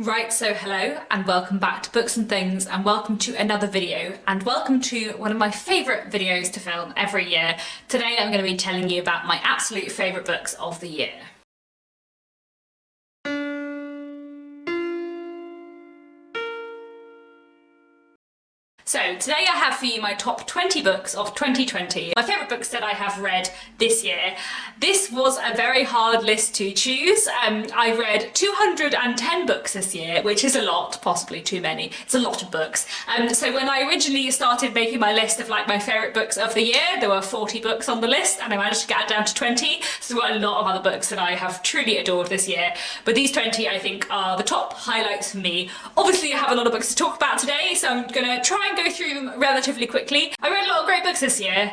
Right, so hello and welcome back to Books and Things, and welcome to another video, and welcome to one of my favourite videos to film every year. Today I'm going to be telling you about my absolute favourite books of the year. So today I have for you my top 20 books of 2020, my favourite books that I have read this year. This was a very hard list to choose. I read 210 books this year, which is a lot, possibly too many. It's a lot of books. So when I originally started making my list of like my favourite books of the year, there were 40 books on the list and I managed to get it down to 20. So there were a lot of other books that I have truly adored this year. But these 20 I think are the top highlights for me. Obviously I have a lot of books to talk about today, so I'm going to try and go through them relatively quickly. I read a lot of great books this year,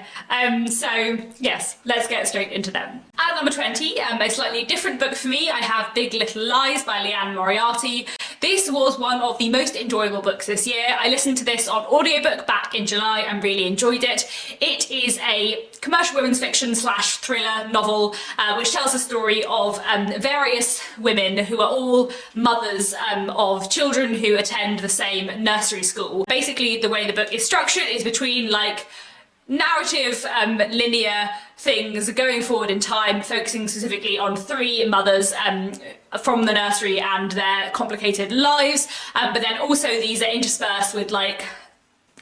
so yes, let's get straight into them. At number 20, a slightly different book for me, I have Big Little Lies by Leanne Moriarty. This was one of the most enjoyable books this year. I listened to this on audiobook back in July and really enjoyed it. It is a commercial women's fiction / thriller novel which tells the story of various women who are all mothers of children who attend the same nursery school. Basically the way the book is structured is between like narrative linear things going forward in time, focusing specifically on three mothers from the nursery and their complicated lives, but then also these are interspersed with like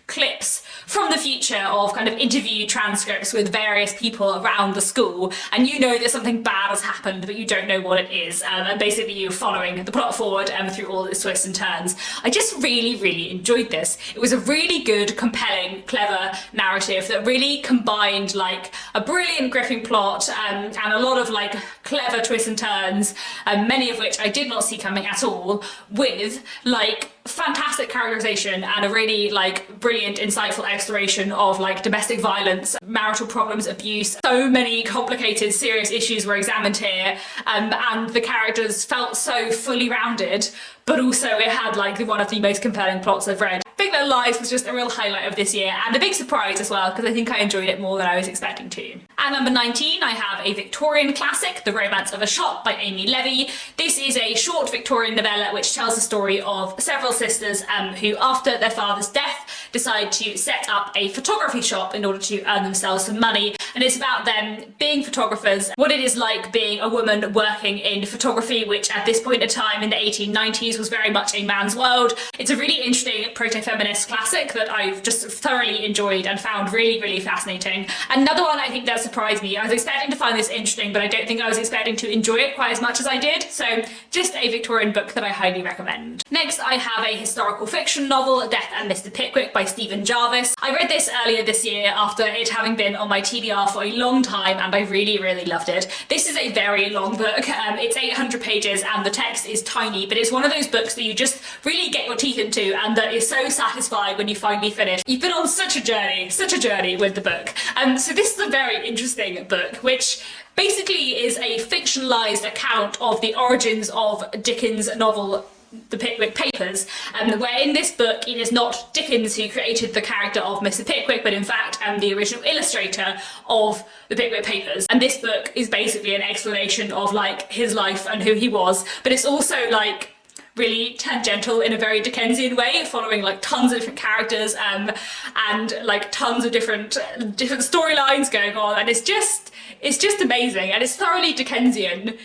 clips from the future of kind of interview transcripts with various people around the school, and you know that something bad has happened but you don't know what it is, and basically you're following the plot forward through all its twists and turns. I just really enjoyed this. It was a really good, compelling, clever narrative that really combined like a brilliant gripping plot and a lot of like clever twists and turns, many of which I did not see coming at all, with like fantastic characterization and a really like brilliant, insightful exploration of like domestic violence, marital problems, abuse. So many complicated, serious issues were examined here, and the characters felt so fully rounded, but also it had like one of the most compelling plots I've read. Big Little Lies was just a real highlight of this year, and a big surprise as well, because I think I enjoyed it more than I was expecting to. At number 19, I have a Victorian classic, The Romance of a Shop by Amy Levy. This is a short Victorian novella which tells the story of several sisters who, after their father's death, decide to set up a photography shop in order to earn themselves some money. And it's about them being photographers, what it is like being a woman working in photography, which at this point in time in the 1890s was very much a man's world. It's a really interesting proto-feminist classic that I've just thoroughly enjoyed and found really fascinating. Another one I think that surprised me. I was expecting to find this interesting, but I don't think I was expecting to enjoy it quite as much as I did. So just a Victorian book that I highly recommend. Next, I have a historical fiction novel, Death and Mr Pickwick by Stephen Jarvis. I read this earlier this year after it having been on my TBR for a long time, and I really loved it. This is a very long book. It's 800 pages and the text is tiny, but it's one of those books that you just really get your teeth into and that is so satisfying when you finally finish. You've been on such a journey with the book. So this is a very interesting book, which basically is a fictionalized account of the origins of Dickens' novel The Pickwick Papers, where in this book it is not Dickens who created the character of Mr Pickwick, but in fact the original illustrator of The Pickwick Papers. And this book is basically an explanation of like his life and who he was, but it's also like really tangential in a very Dickensian way, following like tons of different characters and like tons of different storylines going on, and it's just amazing, and it's thoroughly Dickensian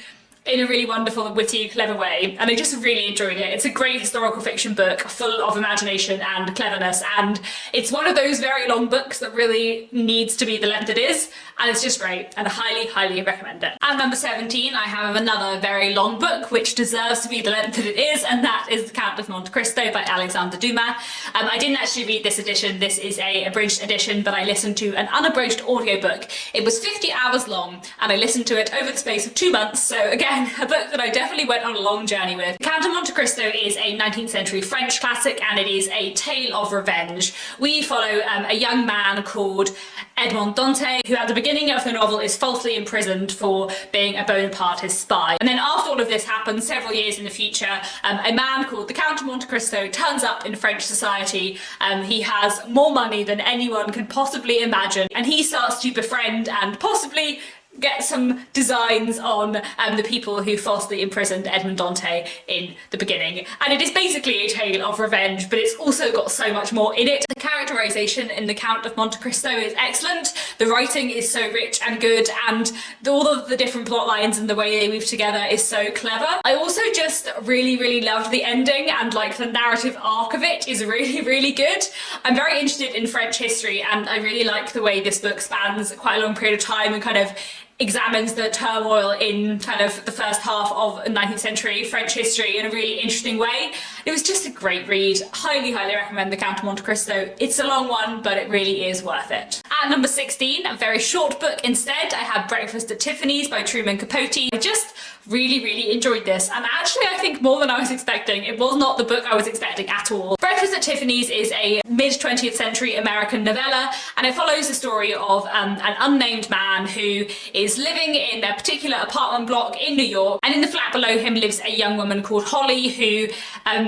in a really wonderful, witty, clever way, and I just really enjoyed it. It's a great historical fiction book full of imagination and cleverness, and it's one of those very long books that really needs to be the length it is, and it's just great, and I highly recommend it. At number 17, I have another very long book which deserves to be the length that it is, and that is The Count of Monte Cristo by Alexander Dumas. I didn't actually read this edition. This is a abridged edition, but I listened to an unabridged audiobook. It was 50 hours long, and I listened to it over the space of 2 months, so again, a book that I definitely went on a long journey with. The Count of Monte Cristo is a 19th century French classic, and it is a tale of revenge. We follow a young man called Edmond Dante, who at the beginning of the novel is falsely imprisoned for being a Bonapartist spy. And then after all of this happens, several years in the future, a man called the Count of Monte Cristo turns up in French society. He has more money than anyone could possibly imagine, and he starts to befriend and possibly get some designs on the people who falsely imprisoned Edmond Dante in the beginning. And it is basically a tale of revenge, but it's also got so much more in it. The characterization in The Count of Monte Cristo is excellent. The writing is so rich and good, and all of the different plot lines and the way they weave together is so clever. I also just really loved the ending, and like the narrative arc of it is really good. I'm very interested in French history, and I really like the way this book spans quite a long period of time and kind of examines the turmoil in kind of the first half of 19th century French history in a really interesting way. It was just a great read. Highly recommend The Count of Monte Cristo. It's a long one, but it really is worth it. At number 16, a very short book instead, I have Breakfast at Tiffanys by Truman Capote. I just really enjoyed this, and actually I think more than I was expecting. It was not the book I was expecting at all. Breakfast at Tiffanys is a mid-20th century American novella, and it follows the story of an unnamed man who is living in a particular apartment block in New York, and in the flat below him lives a young woman called Holly who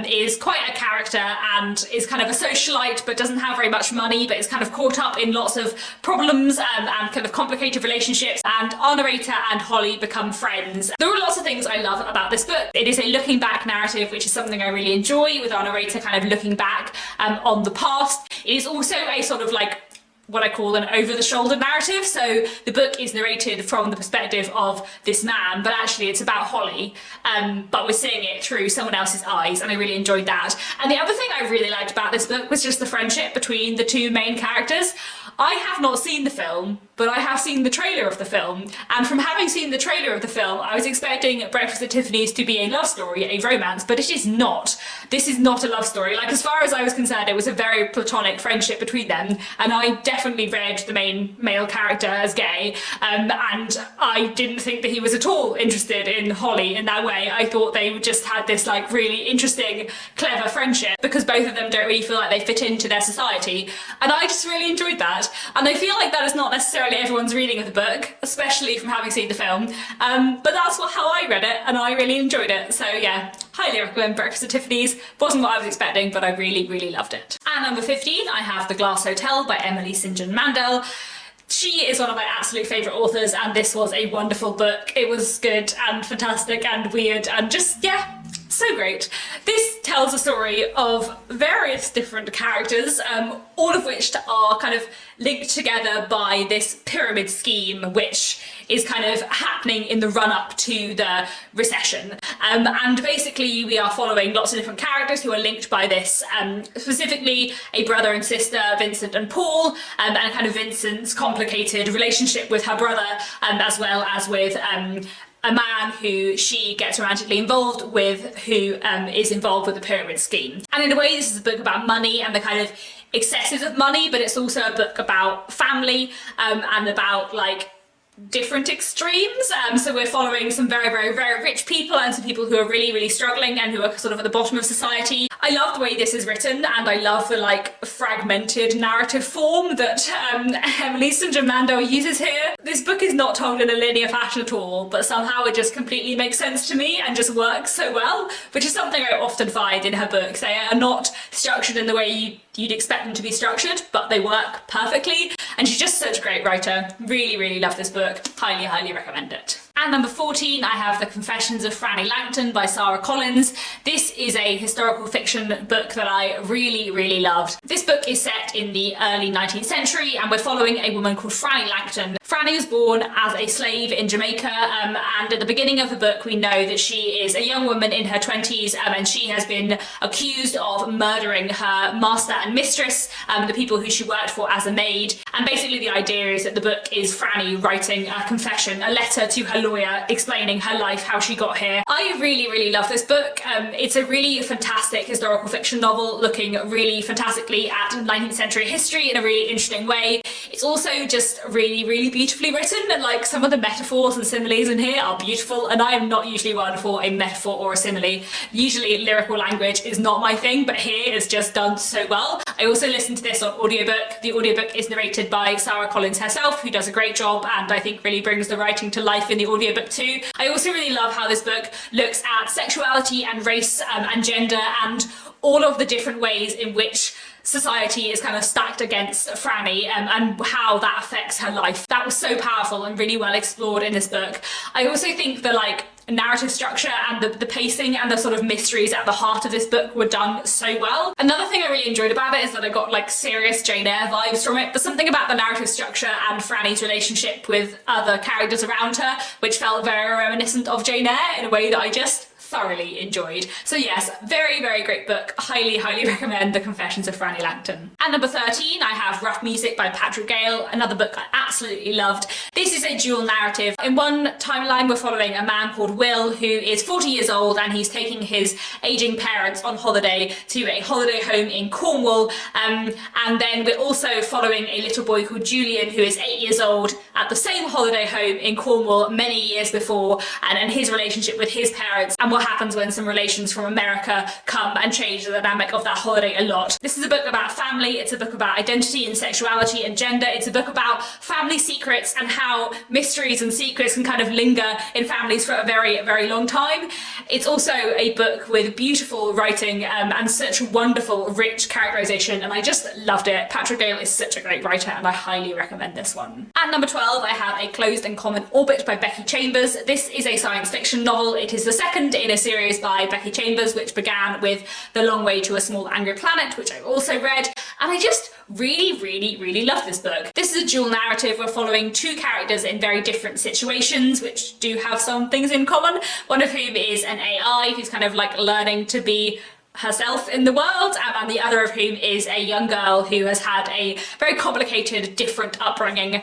is quite a character and is kind of a socialite but doesn't have very much money, but is kind of caught up in lots of problems and kind of complicated relationships, and our narrator and Holly become friends. There are lots of things I love about this book. It is a looking back narrative, which is something I really enjoy, with our narrator kind of looking back on the past. It is also a sort of like what I call an over-the-shoulder narrative. So the book is narrated from the perspective of this man, but actually it's about Holly, but we're seeing it through someone else's eyes, and I really enjoyed that. And the other thing I really liked about this book was just the friendship between the two main characters. I have not seen the film, but I have seen the trailer of the film, and from having seen the trailer of the film, I was expecting Breakfast at Tiffany's to be a love story, a romance, but it is not. This is not a love story. Like, as far as I was concerned, it was a very platonic friendship between them, and I definitely read the main male character as gay, and I didn't think that he was at all interested in Holly in that way. I thought they just had this like really interesting, clever friendship, because both of them don't really feel like they fit into their society, and I just really enjoyed that. And I feel like that is not necessarily everyone's reading of the book, especially from having seen the film, but that's how I read it, and I really enjoyed it. So yeah, highly recommend Breakfast at Tiffany's. Wasn't what I was expecting, but I really loved it. At number 15, I have The Glass Hotel by Emily St. John Mandel. She is one of my absolute favourite authors, and this was a wonderful book. It was good and fantastic and weird and just, yeah, so great. This tells a story of various different characters, all of which are kind of linked together by this pyramid scheme, which is kind of happening in the run-up to the recession. And basically we are following lots of different characters who are linked by this, specifically a brother and sister, Vincent and Paul, and kind of Vincent's complicated relationship with her brother, as well as with a man who she gets romantically involved with, who is involved with the pyramid scheme. And in a way, this is a book about money and the kind of excesses of money, but it's also a book about family, and about like different extremes. So we're following some very rich people and some people who are really struggling and who are sort of at the bottom of society. I love the way this is written, and I love the like fragmented narrative form that Emily St. John Mandel uses here. This book is not told in a linear fashion at all, but somehow it just completely makes sense to me and just works so well, which is something I often find in her books. They are not structured in the way you'd expect them to be structured, but they work perfectly, and she's just such a great writer. Really love this book. Highly recommend it. At number 14, I have The Confessions of Fanny Langton by Sarah Collins. This is a historical fiction book that I really loved. This book is set in the early 19th century, and we're following a woman called Fanny Langton. Fanny was born as a slave in Jamaica, and at the beginning of the book we know that she is a young woman in her 20s, and she has been accused of murdering her master and mistress, the people who she worked for as a maid. And basically the idea is that the book is Fanny writing a confession, a letter to her lawyer explaining her life, how she got here. I really love this book. It's a really fantastic historical fiction novel looking really fantastically at 19th century history in a really interesting way. It's also just really beautifully written, and like some of the metaphors and similes in here are beautiful, and I am not usually one for a metaphor or a simile. Usually lyrical language is not my thing, but here it's just done so well. I also listened to this on audiobook. The audiobook is narrated by Sarah Collins herself, who does a great job and I think really brings the writing to life in the audiobook too. I also really love how this book looks at sexuality and race and gender and all of the different ways in which society is kind of stacked against Franny, and how that affects her life. That was so powerful and really well explored in this book. I also think the like narrative structure and the pacing and the sort of mysteries at the heart of this book were done so well. Another thing I really enjoyed about it is that I got like serious Jane Eyre vibes from it. There's something about the narrative structure and Franny's relationship with other characters around her which felt very reminiscent of Jane Eyre in a way that I just thoroughly enjoyed. So yes, very, very great book. Highly, highly recommend The Confessions of Fanny Langton. At number 13, I have Rough Music by Patrick Gale, another book I absolutely loved. This is a dual narrative. In one timeline, we're following a man called Will who is 40 years old and he's taking his aging parents on holiday to a holiday home in Cornwall. And then we're also following a little boy called Julian who is 8 years old at the same holiday home in Cornwall many years before, and his relationship with his parents and what happens when some relations from America come and change the dynamic of that holiday a lot. This is a book about family, it's a book about identity and sexuality and gender, it's a book about family secrets and how mysteries and secrets can kind of linger in families for a very, very long time. It's also a book with beautiful writing and such wonderful, rich characterization, and I just loved it. Patrick Gale is such a great writer and I highly recommend this one. At number 12, I have A Closed and Common Orbit by Becky Chambers. This is a science fiction novel. It is the second in a series by Becky Chambers, which began with The Long Way to a Small Angry Planet, which I also read, and I just really love this book. This is a dual narrative. We're following two characters in very different situations, which do have some things in common, one of whom is an AI who's kind of like learning to be herself in the world, and the other of whom is a young girl who has had a very complicated, different upbringing,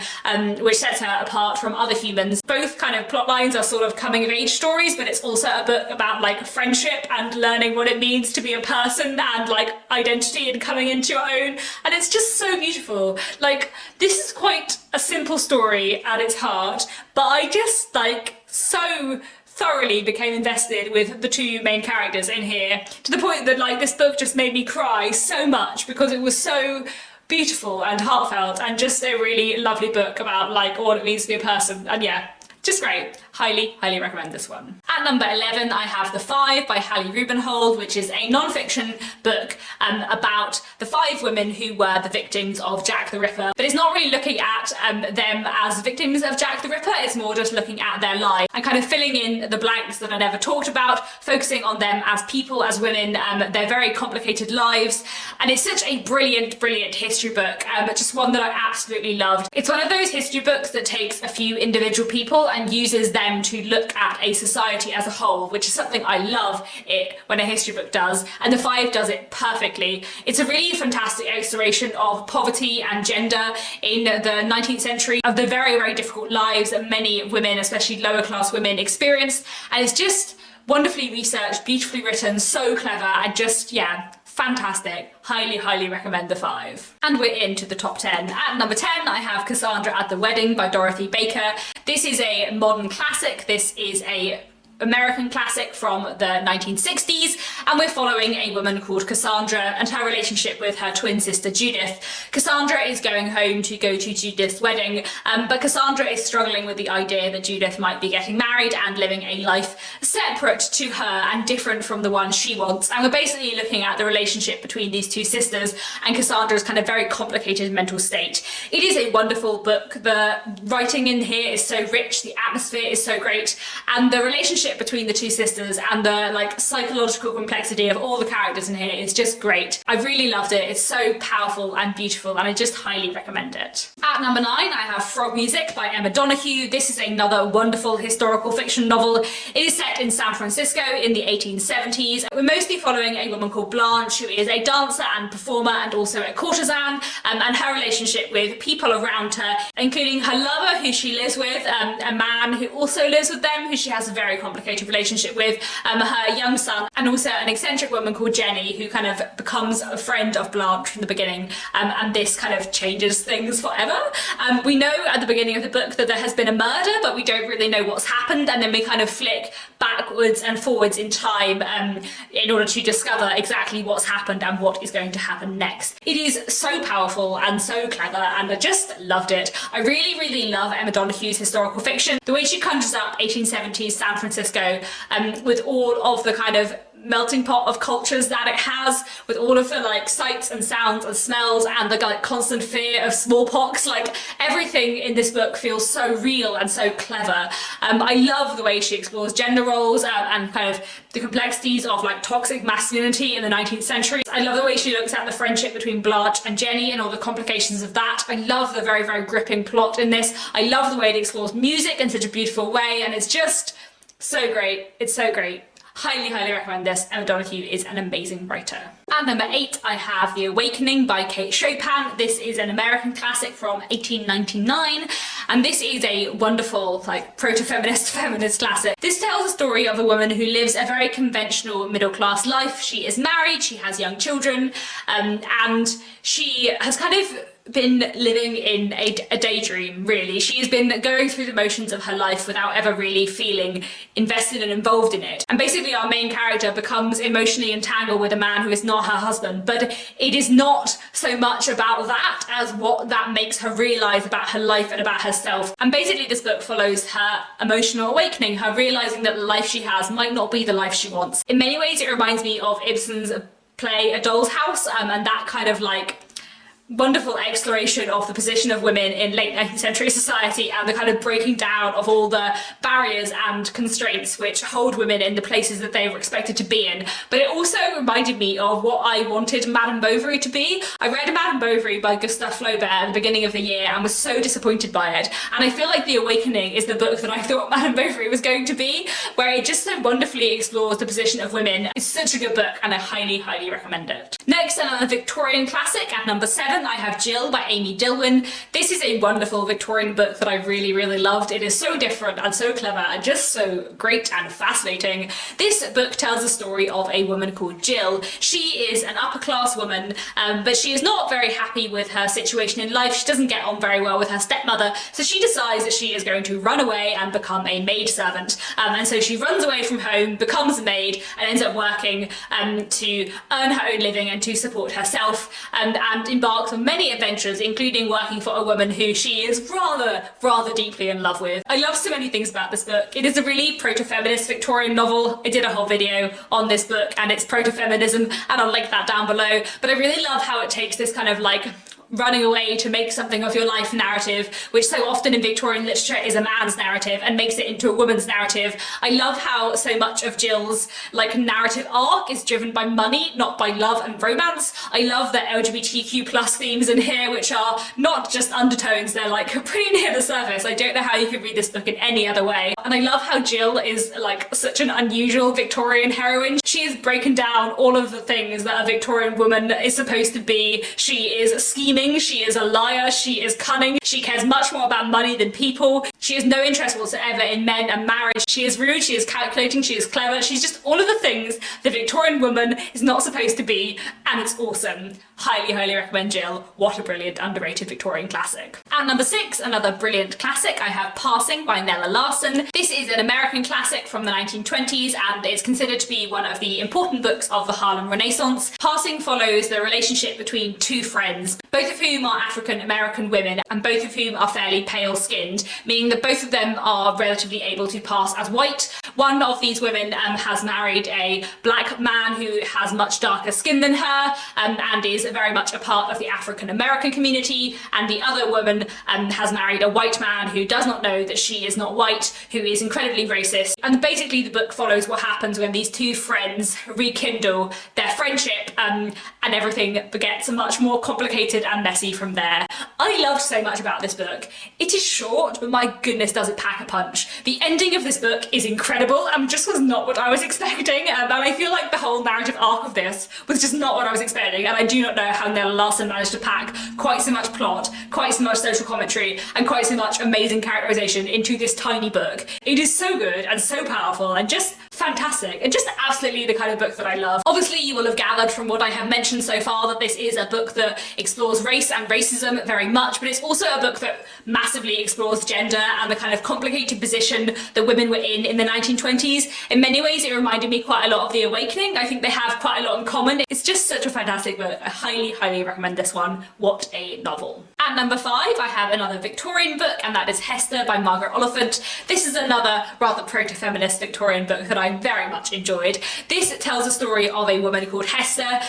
which sets her apart from other humans. Both kind of plot lines are sort of coming of age stories, but it's also a book about like friendship and learning what it means to be a person and like identity and coming into your own, and it's just so beautiful. Like, this is quite a simple story at its heart, but I just like so thoroughly became invested with the two main characters in here, to the point that like this book just made me cry so much because it was so beautiful and heartfelt and just a really lovely book about like what it means to be a person. And yeah, just great. Highly recommend this one. At number 11, I have The Five by Hallie Rubenhold, which is a non-fiction book about the 5 women who were the victims of Jack the Ripper. But it's not really looking at them as victims of Jack the Ripper, it's more just looking at their lives and kind of filling in the blanks that are never talked about, focusing on them as people, as women, their very complicated lives. And it's such a brilliant history book, just one that I absolutely loved. It's one of those history books that takes a few individual people and uses them to look at a society as a whole, which is something I love it when a history book does, and The Five does it perfectly. It's a really fantastic exploration of poverty and gender in the 19th century, of the very difficult lives that many women, especially lower class women, experienced, and it's just wonderfully researched, beautifully written, so clever, and just, yeah, fantastic. Highly recommend The Five. And we're into the top 10. At number 10, I have Cassandra at the Wedding by Dorothy Baker. This is a modern classic. This is a American classic from the 1960s, and we're following a woman called Cassandra and her relationship with her twin sister Judith. Cassandra is going home to go to Judith's wedding, but Cassandra is struggling with the idea that Judith might be getting married and living a life separate to her and different from the one she wants. And we're basically looking at the relationship between these two sisters and Cassandra's kind of very complicated mental state. It is a wonderful book. The writing in here is so rich, the atmosphere is so great, and the relationship between the two sisters and the like psychological complexity of all the characters in here is just great. I really loved it. It's so powerful and beautiful, and I just highly recommend it. At number 9, I have Frog Music by Emma Donoghue. This is another wonderful historical fiction novel. It is set in San Francisco in the 1870s. We're mostly following a woman called Blanche, who is a dancer and performer and also a courtesan, and her relationship with people around her, including her lover, who she lives with, a man who also lives with them, who she has a very complicated relationship with, her young son, and also an eccentric woman called Jenny, who kind of becomes a friend of Blanche from the beginning, and this kind of changes things forever. We know at the beginning of the book that there has been a murder, but we don't really know what's happened, and then we kind of flick backwards and forwards in time in order to discover exactly what's happened and what is going to happen next. It is so powerful and so clever, and I just loved it. I really love Emma Donoghue's historical fiction. The way she conjures up 1870s San Francisco with all of the kind of melting pot of cultures that it has, with all of the like sights and sounds and smells and the like constant fear of smallpox. Like everything in this book feels so real and so clever. I love the way she explores gender roles and kind of the complexities of like toxic masculinity in the 19th century. I love the way she looks at the friendship between Blanche and Jenny and all the complications of that. I love the very, very gripping plot in this. I love the way it explores music in such a beautiful way, and it's just so great. It's so great. Highly, highly recommend this. Emma Donoghue is an amazing writer. At number 8, I have The Awakening by Kate Chopin. This is an American classic from 1899, and this is a wonderful, like, proto-feminist, feminist classic. This tells the story of a woman who lives a very conventional middle-class life. She is married, she has young children, and she has kind of been living in a daydream, really. She has been going through the motions of her life without ever really feeling invested and involved in it. And basically our main character becomes emotionally entangled with a man who is not her husband, but it is not so much about that as what that makes her realise about her life and about herself. And basically this book follows her emotional awakening, her realising that the life she has might not be the life she wants. In many ways it reminds me of Ibsen's play A Doll's House, and that kind of like wonderful exploration of the position of women in late 19th century society and the kind of breaking down of all the barriers and constraints which hold women in the places that they were expected to be in. But it also reminded me of what I wanted Madame Bovary to be. I read Madame Bovary by Gustave Flaubert at the beginning of the year and was so disappointed by it. And I feel like The Awakening is the book that I thought Madame Bovary was going to be, where it just so wonderfully explores the position of women. It's such a good book and I highly, highly recommend it. Next, another Victorian classic at number 7, I have Jill by Amy Dilwyn. This is a wonderful Victorian book that I really, really loved. It is so different and so clever and just so great and fascinating. This book tells the story of a woman called Jill. She is an upper class woman, but she is not very happy with her situation in life. She doesn't get on very well with her stepmother, so she decides that she is going to run away and become a maidservant. And so she runs away from home, becomes a maid, and ends up working to earn her own living and to support herself, and embarks on many adventures, including working for a woman who she is rather deeply in love with. I love so many things about this book. It is a really proto-feminist Victorian novel. I did a whole video on this book and its proto-feminism, and I'll link that down below. But I really love how it takes this kind of like running away to make something of your life narrative, which so often in Victorian literature is a man's narrative, and makes it into a woman's narrative. I love how so much of Jill's like narrative arc is driven by money, not by love and romance. I love the LGBTQ plus themes in here, which are not just undertones, they're like pretty near the surface. I don't know how you could read this book in any other way. And I love how Jill is like such an unusual Victorian heroine. She is breaking down all of the things that a Victorian woman is supposed to be. She is scheming, she is a liar, she is cunning, she cares much more about money than people, she has no interest whatsoever in men and marriage, she is rude, she is calculating, she is clever, she's just all of the things the Victorian woman is not supposed to be, and it's awesome. Highly, highly recommend Jill. What a brilliant, underrated Victorian classic. At number 6, another brilliant classic, I have Passing by Nella Larsen. This is an American classic from the 1920s and it's considered to be one of the important books of the Harlem Renaissance. Passing follows the relationship between two friends, both of whom are African American women and both of whom are fairly pale skinned, meaning that both of them are relatively able to pass as white. One of these women has married a black man who has much darker skin than her and is very much a part of the African American community, and the other woman has married a white man who does not know that she is not white, who is incredibly racist. And basically the book follows what happens when these two friends rekindle their friendship, and everything gets much more complicated and messy from there. I loved so much about this book. It is short, but my goodness does it pack a punch. The ending of this book is incredible and just was not what I was expecting, and I feel like the whole narrative arc of this was just not what I was expecting, and I do not know how Nella Larsen managed to pack quite so much plot, quite so much social commentary, and quite so much amazing characterization into this tiny book. It is so good and so powerful and just fantastic, and just absolutely the kind of book that I love. Obviously you will have gathered from what I have mentioned so far that this is a book that explores race and racism very much, but it's also a book that massively explores gender and the kind of complicated position that women were in the 1920s. In many ways it reminded me quite a lot of The Awakening. I think they have quite a lot in common. It's just such a fantastic book. I highly, highly recommend this one. What a novel. At number 5, I have another Victorian book, and that is Hester by Margaret Oliphant. This is another rather proto-feminist Victorian book that I very much enjoyed. This tells a story of a woman called Hester.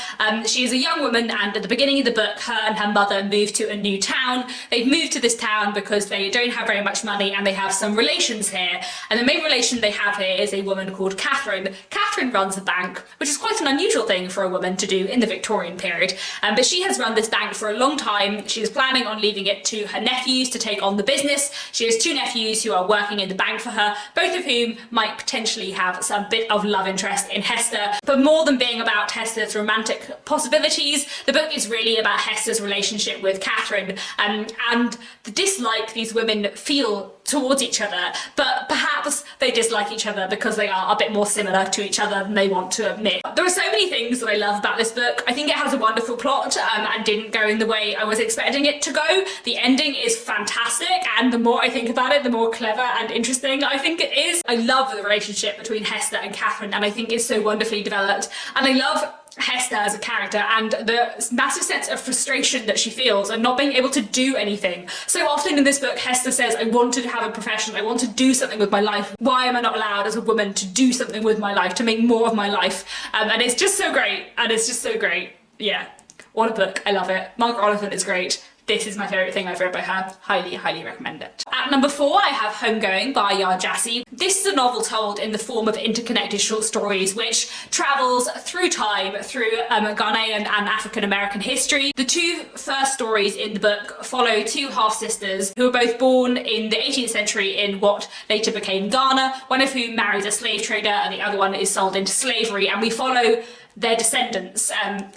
She is a young woman, and at the beginning of the book, her and her mother moved to a new town. They've moved to this town because they don't have very much money and they have some relations here. And the main relation they have here is a woman called Catherine. Catherine runs a bank, which is quite an unusual thing for a woman to do in the Victorian period. But she has run this bank for a long time. She is planning on leaving it to her nephews to take on the business. She has two nephews who are working in the bank for her, both of whom might potentially have some bit of love interest in Hester. But more than being about Hester's romantic possibilities, the book is really about Hester's relationship with Catherine, and the dislike these women feel towards each other, but perhaps they dislike each other because they are a bit more similar to each other than they want to admit. There are so many things that I love about this book. I think it has a wonderful plot and didn't go in the way I was expecting it to go. The ending is fantastic, and the more I think about it, the more clever and interesting I think it is. I love the relationship between Hester and Catherine, and I think it's so wonderfully developed, and I love Hester as a character and the massive sense of frustration that she feels and not being able to do anything. So often in this book, Hester says, I want to have a profession, I want to do something with my life. Why am I not allowed as a woman to do something with my life, to make more of my life? And it's just so great, and it's just so great. Yeah, what a book, I love it. Margaret Oliphant is great. This is my favourite thing I've read by her. Highly, highly recommend it. At number 4, I have Homegoing by Yar Jassy. This is a novel told in the form of interconnected short stories which travels through time, through Ghanaian and African American history. The two first stories in the book follow two half-sisters who were both born in the 18th century in what later became Ghana, one of whom marries a slave trader and the other one is sold into slavery, and we follow their descendants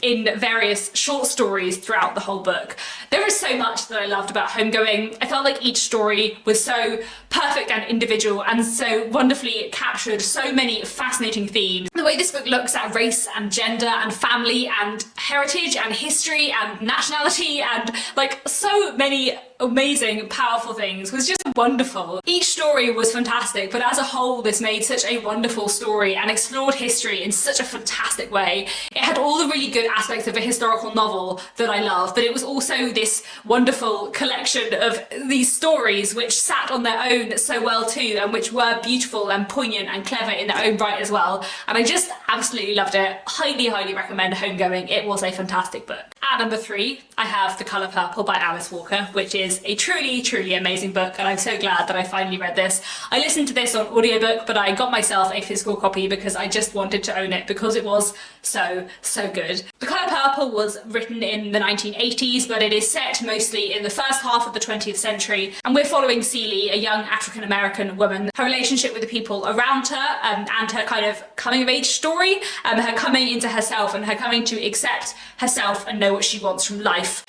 in various short stories throughout the whole book. There is so much that I loved about Homegoing. I felt like each story was so perfect and individual and so wonderfully captured so many fascinating themes. The way this book looks at race and gender and family and heritage and history and nationality and like so many amazing, powerful things was just wonderful. Each story was fantastic, but as a whole this made such a wonderful story and explored history in such a fantastic way. It had all the really good aspects of a historical novel that I love, but it was also this wonderful collection of these stories which sat on their own so well too, and which were beautiful and poignant and clever in their own right as well. And I just absolutely loved it. Highly, highly recommend Homegoing. It was a fantastic book. At number 3, I have The Colour Purple by Alice Walker, which is a truly, truly amazing book, and I'm so glad that I finally read this. I listened to this on audiobook, but I got myself a physical copy because I just wanted to own it because it was so, so good. The Colour Purple was written in the 1980s, but it is set mostly in the first half of the 20th century, and we're following Celie, a young African-American woman, her relationship with the people around her, and her kind of coming-of-age story, her coming into herself and her coming to accept herself and know what she wants from life.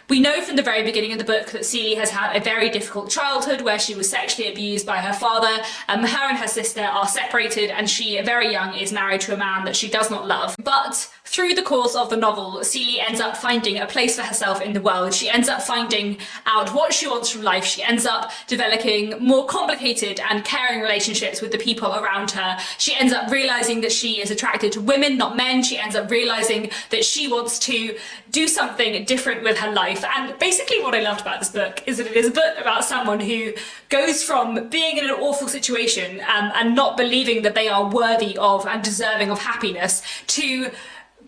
We know from the very beginning of the book that Celie has had a very difficult childhood where she was sexually abused by her father. Her and her sister are separated, and she, very young, is married to a man that she does not love. But through the course of the novel, Celie ends up finding a place for herself in the world. She ends up finding out what she wants from life. She ends up developing more complicated and caring relationships with the people around her. She ends up realising that she is attracted to women, not men. She ends up realising that she wants to do something different with her life. And basically what I loved about this book is that it is a book about someone who goes from being in an awful situation and not believing that they are worthy of and deserving of happiness to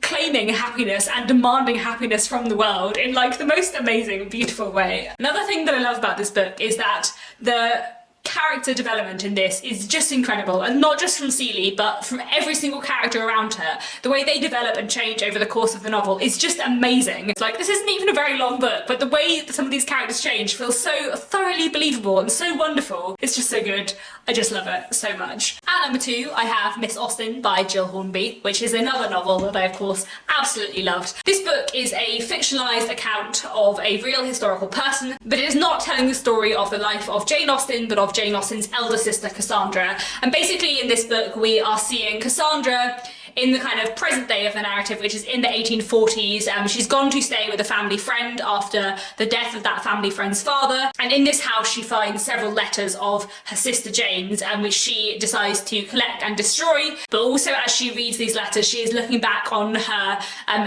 claiming happiness and demanding happiness from the world in like the most amazing, beautiful way. Another thing that I love about this book is that the character development in this is just incredible, and not just from Celie but from every single character around her. The way they develop and change over the course of the novel is just amazing. It's like, this isn't even a very long book, but the way that some of these characters change feels so thoroughly believable and so wonderful. It's just so good. I just love it so much. At number 2, I have Miss Austen by Jill Hornby, which is another novel that I of course absolutely loved. This book is a fictionalised account of a real historical person, but it is not telling the story of the life of Jane Austen, but of Jane Austen's elder sister Cassandra. And basically in this book we are seeing Cassandra in the kind of present day of the narrative, which is in the 1840s. She's gone to stay with a family friend after the death of that family friend's father, and in this house she finds several letters of her sister Jane's, which she decides to collect and destroy. But also, as she reads these letters, she is looking back on her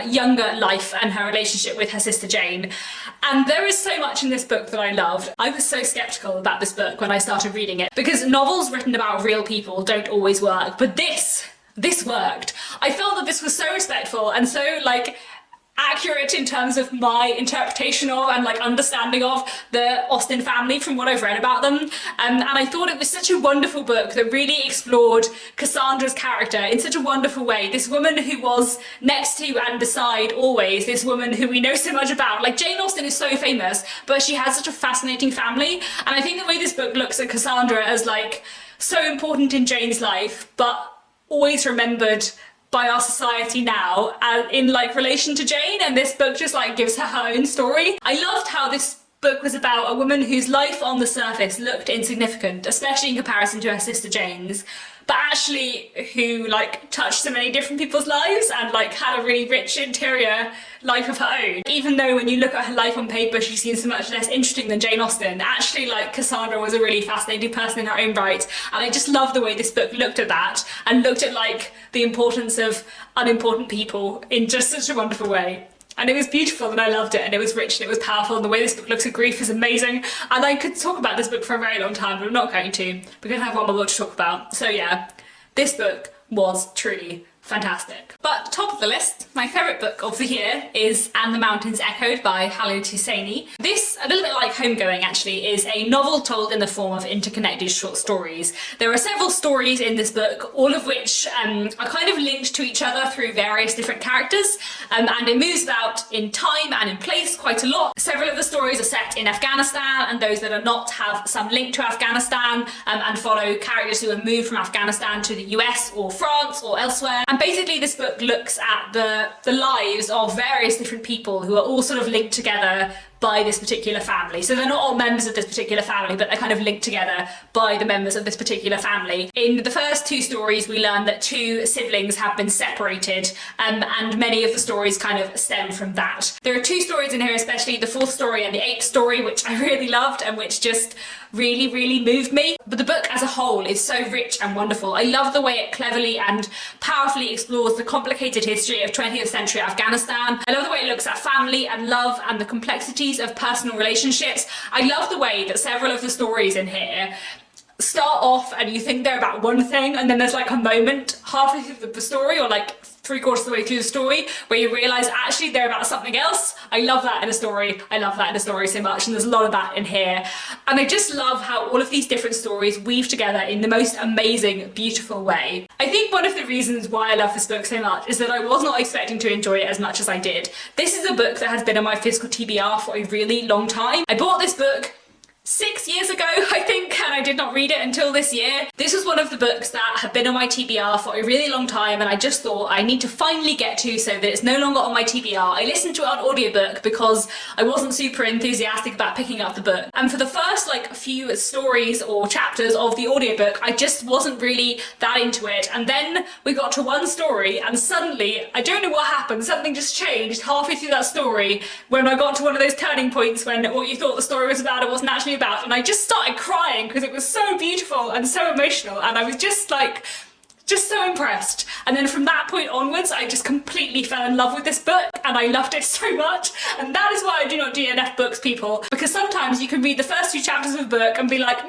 younger life and her relationship with her sister Jane. And there is so much in this book that I loved. I was so skeptical about this book when I started reading it, because novels written about real people don't always work, but this worked. I felt that this was so respectful and so like accurate in terms of my interpretation of and like understanding of the Austen family from what I've read about them. And I thought it was such a wonderful book that really explored Cassandra's character in such a wonderful way. This woman who was next to and beside always, this woman who we know so much about. Like, Jane Austen is so famous, but she has such a fascinating family. And I think the way this book looks at Cassandra as like so important in Jane's life, but always remembered by our society now in like relation to Jane, and this book just like gives her own story. I loved how this book was about a woman whose life on the surface looked insignificant, especially in comparison to her sister Jane's, but actually who like touched so many different people's lives and like had a really rich interior life of her own. Even though when you look at her life on paper she seems so much less interesting than Jane Austen, actually like Cassandra was a really fascinating person in her own right, and I just love the way this book looked at that and looked at like the importance of unimportant people in just such a wonderful way. And it was beautiful and I loved it, and it was rich and it was powerful, and the way this book looks at grief is amazing. And I could talk about this book for a very long time, but I'm not going to, because I have one more book to talk about. So yeah, this book was truly fantastic. But top of the list, my favourite book of the year is And the Mountains Echoed by Tiffanys. This, a little bit like Homegoing actually, is a novel told in the form of interconnected short stories. There are several stories in this book, all of which are kind of linked to each other through various different characters, and it moves about in time and in place quite a lot. Several of the stories are set in Afghanistan, and those that are not have some link to Afghanistan and follow characters who have moved from Afghanistan to the US or France or elsewhere. And basically this book looks at the lives of various different people who are all sort of linked together by this particular family. So they're not all members of this particular family, but they're kind of linked together by the members of this particular family. In the first two stories, we learn that two siblings have been separated, and many of the stories kind of stem from that. There are two stories in here, especially the fourth story and the eighth story, which I really loved and which just really, really moved me. But the book as a whole is so rich and wonderful. I love the way it cleverly and powerfully explores the complicated history of 20th century Afghanistan. I love the way it looks at family and love and the complexities of personal relationships. I love the way that several of the stories in here start off and you think they're about one thing, and then there's like a moment halfway through the story, or like 3/4 of the way through the story, where you realise actually they're about something else. I love that in a story. I love that in a story so much, and there's a lot of that in here. And I just love how all of these different stories weave together in the most amazing, beautiful way. I think one of the reasons why I love this book so much is that I was not expecting to enjoy it as much as I did. This is a book that has been on my physical TBR for a really long time. I bought this book 6 years ago, I think, and I did not read it until this year. This was one of the books that have been on my TBR for a really long time, and I just thought I need to finally get to so that it's no longer on my TBR. I listened to it on audiobook because I wasn't super enthusiastic about picking up the book. And for the first like few stories or chapters of the audiobook, I just wasn't really that into it. And then we got to one story and suddenly, I don't know what happened, something just changed halfway through that story when I got to one of those turning points when what you thought the story was about, it wasn't actually about, and I just started crying because it was so beautiful and so emotional, and I was just like so impressed. And then from that point onwards, I just completely fell in love with this book and I loved it so much. And that is why I do not DNF books, people, because sometimes you can read the first few chapters of a book and be like,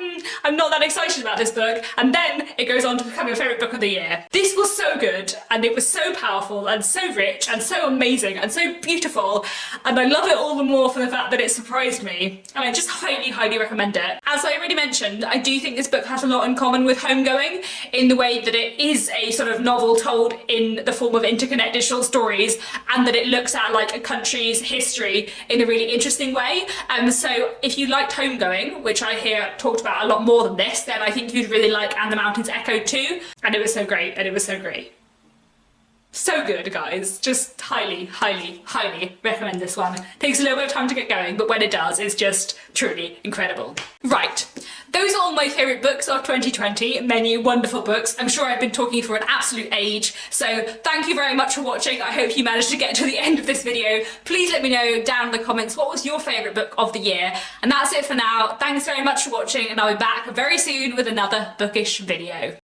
I'm not that excited about this book, and then it goes on to become your favourite book of the year. This was so good, and it was so powerful and so rich and so amazing and so beautiful, and I love it all the more for the fact that it surprised me, and I just highly, highly recommend it. As I already mentioned, I do think this book has a lot in common with Homegoing in the way that it is a sort of novel told in the form of interconnected short stories, and that it looks at like a country's history in a really interesting way. So if you liked Homegoing, which I hear talked about a lot more than this, then I think you'd really like And the Mountains Echoed too. And it was so great, and it was so great. So good, guys. Just highly, highly, highly recommend this one. Takes a little bit of time to get going, but when it does, it's just truly incredible. Right, those are all my favourite books of 2020, many wonderful books. I'm sure I've been talking for an absolute age, so thank you very much for watching. I hope you managed to get to the end of this video. Please let me know down in the comments what was your favourite book of the year. And that's it for now. Thanks very much for watching, and I'll be back very soon with another bookish video.